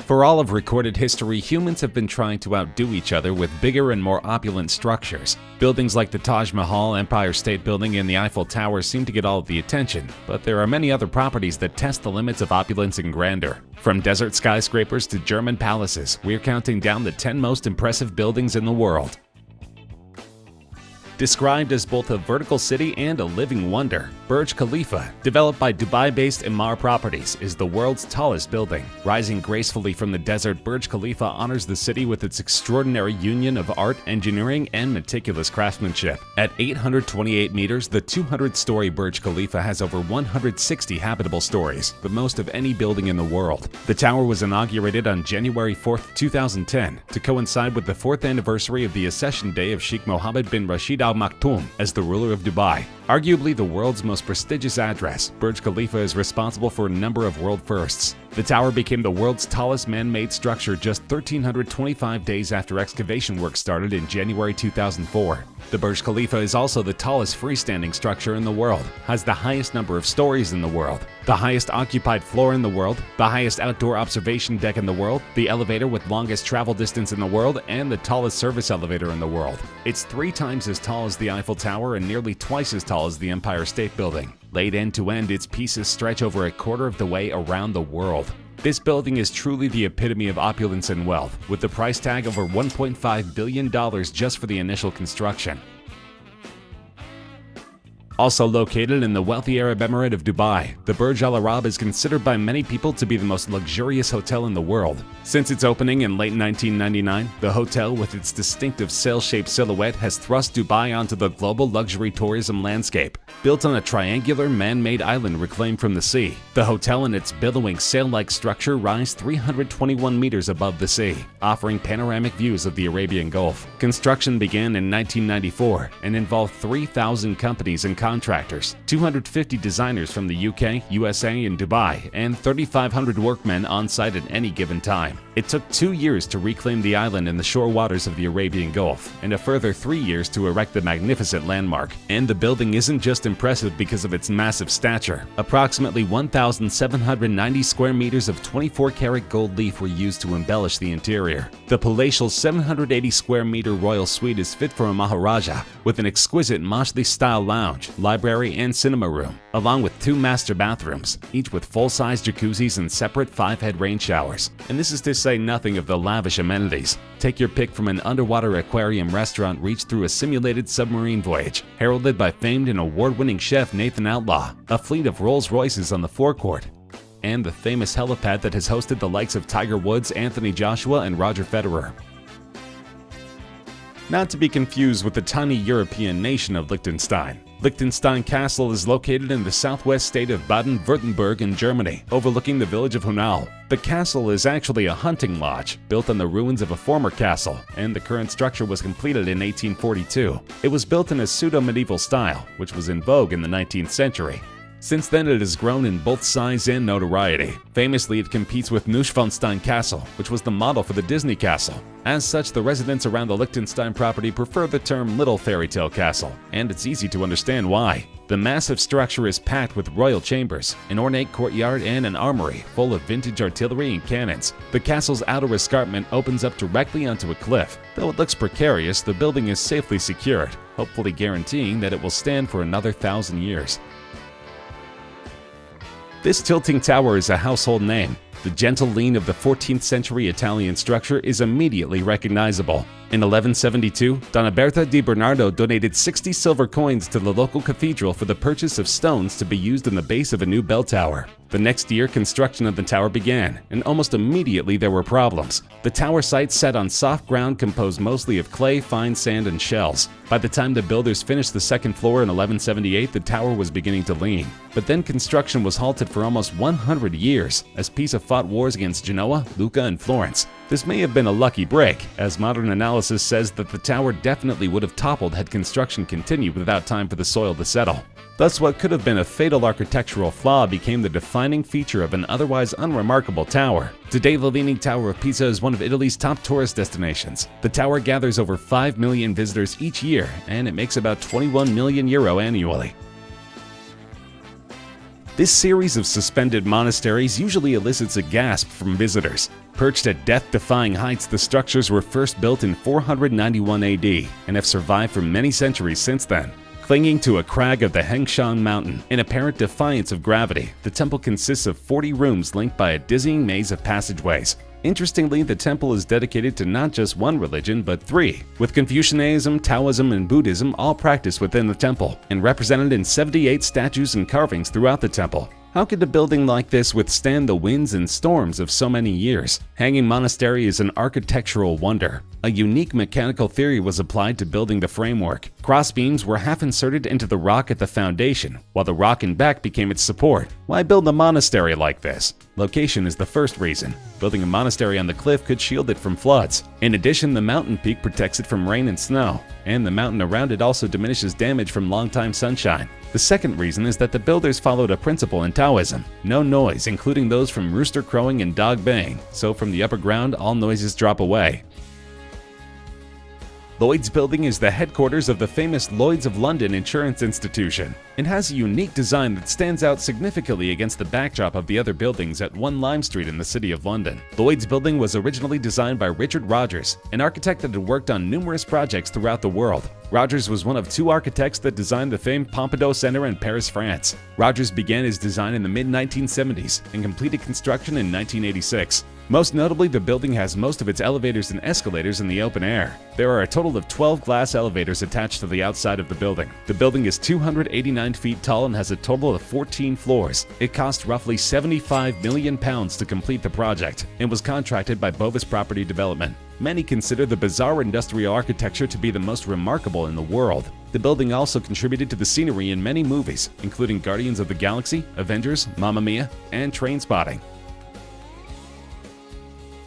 For all of recorded history, humans have been trying to outdo each other with bigger and more opulent structures. Buildings like the Taj Mahal, Empire State Building, and the Eiffel Tower seem to get all of the attention, but there are many other properties that test the limits of opulence and grandeur. From desert skyscrapers to German palaces, we're counting down the 10 most impressive buildings in the world. Described as both a vertical city and a living wonder, Burj Khalifa, developed by Dubai-based Emaar Properties, is the world's tallest building. Rising gracefully from the desert, Burj Khalifa honors the city with its extraordinary union of art, engineering, and meticulous craftsmanship. At 828 meters, the 200-story Burj Khalifa has over 160 habitable stories, the most of any building in the world. The tower was inaugurated on January 4, 2010, to coincide with the 4th anniversary of the accession day of Sheikh Mohammed bin Rashid Al Maktoum as the ruler of Dubai. Arguably the world's most prestigious address, Burj Khalifa is responsible for a number of world firsts. The tower became the world's tallest man-made structure just 1,325 days after excavation work started in January 2004. The Burj Khalifa is also the tallest freestanding structure in the world, has the highest number of stories in the world, the highest occupied floor in the world, the highest outdoor observation deck in the world, the elevator with longest travel distance in the world, and the tallest service elevator in the world. It's 3 times as tall as the Eiffel Tower and nearly twice as tall as the Empire State Building. Laid end to end, its pieces stretch over a quarter of the way around the world. This building is truly the epitome of opulence and wealth, with the price tag over $1.5 billion just for the initial construction. Also located in the wealthy Arab Emirate of Dubai, the Burj Al Arab is considered by many people to be the most luxurious hotel in the world. Since its opening in late 1999, the hotel, with its distinctive sail-shaped silhouette, has thrust Dubai onto the global luxury tourism landscape. Built on a triangular man-made island reclaimed from the sea, the hotel and its billowing sail-like structure rise 321 meters above the sea, offering panoramic views of the Arabian Gulf. Construction began in 1994 and involved 3,000 companies and contractors, 250 designers from the UK, USA, and Dubai, and 3,500 workmen on site at any given time. It took 2 years to reclaim the island in the shore waters of the Arabian Gulf, and a further 3 years to erect the magnificent landmark. And the building isn't just impressive because of its massive stature. Approximately 1,790 square meters of 24-karat gold leaf were used to embellish the interior. The palatial 780 square meter royal suite is fit for a Maharaja, with an exquisite Masjid-style lounge, library, and cinema room, along with 2 master bathrooms, each with full-size jacuzzis and separate 5-head rain showers. And this is to say nothing of the lavish amenities. Take your pick from an underwater aquarium restaurant reached through a simulated submarine voyage, heralded by famed and award-winning chef Nathan Outlaw, a fleet of Rolls-Royces on the forecourt, and the famous helipad that has hosted the likes of Tiger Woods, Anthony Joshua, and Roger Federer. Not to be confused with the tiny European nation of Liechtenstein. Liechtenstein Castle is located in the southwest state of Baden-Württemberg in Germany, overlooking the village of Hunau. The castle is actually a hunting lodge, built on the ruins of a former castle, and the current structure was completed in 1842. It was built in a pseudo-medieval style, which was in vogue in the 19th century. Since then, it has grown in both size and notoriety. Famously, it competes with Neuschwanstein Castle, which was the model for the Disney Castle. As such, the residents around the Liechtenstein property prefer the term Little Fairy Tale Castle, and it's easy to understand why. The massive structure is packed with royal chambers, an ornate courtyard, and an armory full of vintage artillery and cannons. The castle's outer escarpment opens up directly onto a cliff. Though it looks precarious, the building is safely secured, hopefully guaranteeing that it will stand for another 1,000 years. This tilting tower is a household name. The gentle lean of the 14th century Italian structure is immediately recognizable. In 1172, Donna di Bernardo donated 60 silver coins to the local cathedral for the purchase of stones to be used in the base of a new bell tower. The next year, construction of the tower began, and almost immediately there were problems. The tower site sat on soft ground composed mostly of clay, fine sand, and shells. By the time the builders finished the second floor in 1178, the tower was beginning to lean. But then construction was halted for almost 100 years, as Pisa fought wars against Genoa, Lucca, and Florence. This may have been a lucky break, as modern analysis says that the tower definitely would have toppled had construction continued without time for the soil to settle. Thus, what could have been a fatal architectural flaw became the defining feature of an otherwise unremarkable tower. Today, the Leaning Tower of Pisa is one of Italy's top tourist destinations. The tower gathers over 5 million visitors each year, and it makes about €21 million annually. This series of suspended monasteries usually elicits a gasp from visitors. Perched at death-defying heights, the structures were first built in 491 AD and have survived for many centuries since then. Clinging to a crag of the Hengshan Mountain, in apparent defiance of gravity, the temple consists of 40 rooms linked by a dizzying maze of passageways. Interestingly, the temple is dedicated to not just one religion, but three, with Confucianism, Taoism, and Buddhism all practiced within the temple, and represented in 78 statues and carvings throughout the temple. How could a building like this withstand the winds and storms of so many years? Hanging Monastery is an architectural wonder. A unique mechanical theory was applied to building the framework. Cross beams were half inserted into the rock at the foundation, while the rock in back became its support. Why build a monastery like this? Location is the first reason. Building a monastery on the cliff could shield it from floods. In addition, the mountain peak protects it from rain and snow, and the mountain around it also diminishes damage from long-time sunshine. The second reason is that the builders followed a principle in Taoism: no noise, including those from rooster crowing and dog baying, so from the upper ground all noises drop away. Lloyd's Building is the headquarters of the famous Lloyd's of London Insurance Institution. It has a unique design that stands out significantly against the backdrop of the other buildings at 1 Lime Street in the City of London. Lloyd's Building was originally designed by Richard Rogers, an architect that had worked on numerous projects throughout the world. Rogers was one of 2 architects that designed the famed Pompidou Center in Paris, France. Rogers began his design in the mid-1970s and completed construction in 1986. Most notably, the building has most of its elevators and escalators in the open air. There are a total of 12 glass elevators attached to the outside of the building. The building is 289 feet tall and has a total of 14 floors. It cost roughly £75 million to complete the project and was contracted by Bovis Property Development. Many consider the bizarre industrial architecture to be the most remarkable in the world. The building also contributed to the scenery in many movies, including Guardians of the Galaxy, Avengers, Mamma Mia, and Trainspotting.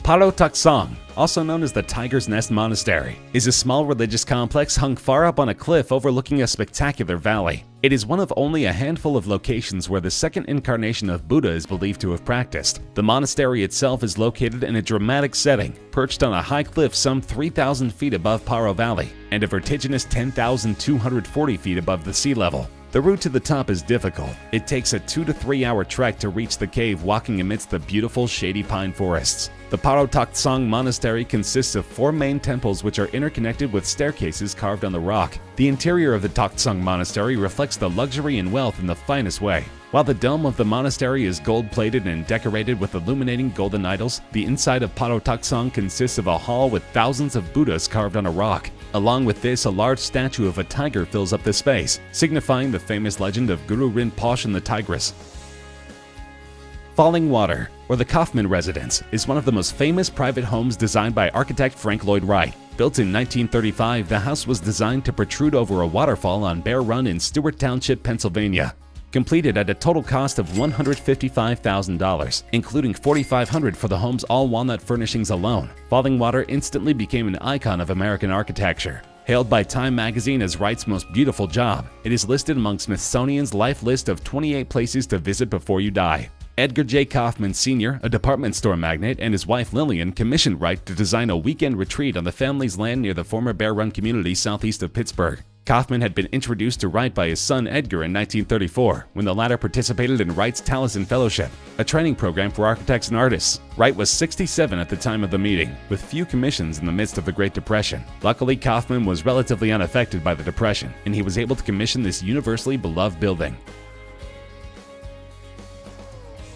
Paro Taksong, also known as the Tiger's Nest Monastery, is a small religious complex hung far up on a cliff overlooking a spectacular valley. It is one of only a handful of locations where the second incarnation of Buddha is believed to have practiced. The monastery itself is located in a dramatic setting, perched on a high cliff some 3,000 feet above Paro Valley and a vertiginous 10,240 feet above the sea level. The route to the top is difficult. It takes a 2 to 3 hour trek to reach the cave, walking amidst the beautiful shady pine forests. The Paro Taksong Monastery consists of 4 main temples which are interconnected with staircases carved on the rock. The interior of the Taksong Monastery reflects the luxury and wealth in the finest way. While the dome of the monastery is gold-plated and decorated with illuminating golden idols, the inside of Paro Taksong consists of a hall with thousands of Buddhas carved on a rock. Along with this, a large statue of a tiger fills up the space, signifying the famous legend of Guru Rinpoche and the tigress. Falling Water, or the Kaufman Residence, is one of the most famous private homes designed by architect Frank Lloyd Wright. Built in 1935, the house was designed to protrude over a waterfall on Bear Run in Stewart Township, Pennsylvania. Completed at a total cost of $155,000, including $4,500 for the home's all-walnut furnishings alone, Falling Water instantly became an icon of American architecture. Hailed by Time magazine as Wright's most beautiful job, it is listed among Smithsonian's Life list of 28 places to visit before you die. Edgar J. Kaufman Sr., a department store magnate, and his wife Lillian commissioned Wright to design a weekend retreat on the family's land near the former Bear Run community southeast of Pittsburgh. Kaufman had been introduced to Wright by his son Edgar in 1934, when the latter participated in Wright's Taliesin Fellowship, a training program for architects and artists. Wright was 67 at the time of the meeting, with few commissions in the midst of the Great Depression. Luckily, Kaufman was relatively unaffected by the Depression, and he was able to commission this universally beloved building.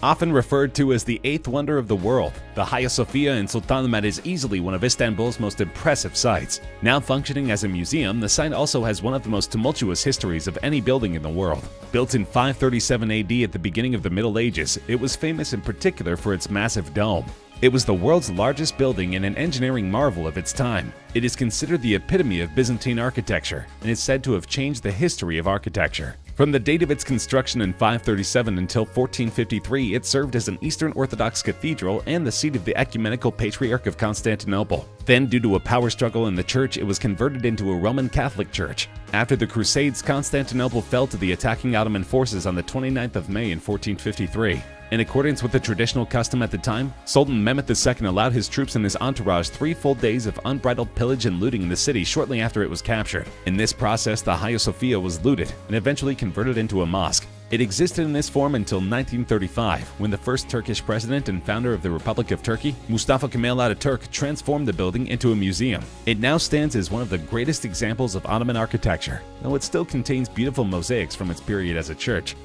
Often referred to as the eighth wonder of the world, the Hagia Sophia in Sultanahmet is easily one of Istanbul's most impressive sights. Now functioning as a museum, the site also has one of the most tumultuous histories of any building in the world. Built in 537 AD at the beginning of the Middle Ages, it was famous in particular for its massive dome. It was the world's largest building and an engineering marvel of its time. It is considered the epitome of Byzantine architecture and is said to have changed the history of architecture. From the date of its construction in 537 until 1453, it served as an Eastern Orthodox cathedral and the seat of the Ecumenical Patriarch of Constantinople. Then, due to a power struggle in the church, it was converted into a Roman Catholic church. After the Crusades, Constantinople fell to the attacking Ottoman forces on the 29th of May in 1453. In accordance with the traditional custom at the time, Sultan Mehmet II allowed his troops and his entourage 3 full days of unbridled pillage and looting in the city shortly after it was captured. In this process, the Hagia Sophia was looted and eventually converted into a mosque. It existed in this form until 1935, when the first Turkish president and founder of the Republic of Turkey, Mustafa Kemal Ataturk, transformed the building into a museum. It now stands as one of the greatest examples of Ottoman architecture, though it still contains beautiful mosaics from its period as a church.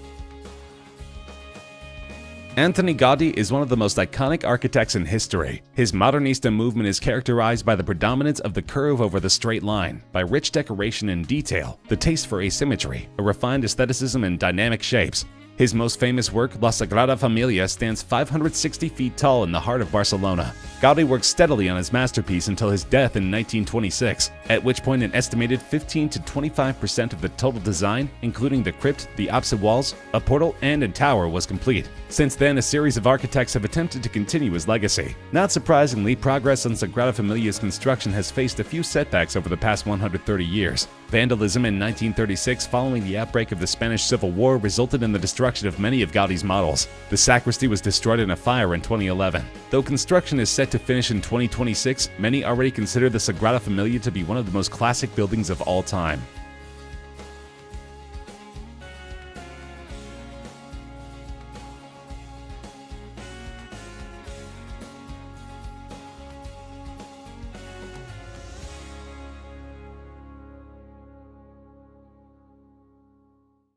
Antoni Gaudi is one of the most iconic architects in history. His modernista movement is characterized by the predominance of the curve over the straight line, by rich decoration and detail, the taste for asymmetry, a refined aestheticism and dynamic shapes. His most famous work, La Sagrada Familia, stands 560 feet tall in the heart of Barcelona. Gaudi worked steadily on his masterpiece until his death in 1926, at which point an estimated 15 to 25% of the total design, including the crypt, the apse walls, a portal, and a tower, was complete. Since then, a series of architects have attempted to continue his legacy. Not surprisingly, progress on Sagrada Familia's construction has faced a few setbacks over the past 130 years. Vandalism in 1936, following the outbreak of the Spanish Civil War, resulted in the destruction of many of Gaudi's models. The sacristy was destroyed in a fire in 2011. Though construction is set to finish in 2026, many already consider the Sagrada Familia to be one of the most classic buildings of all time.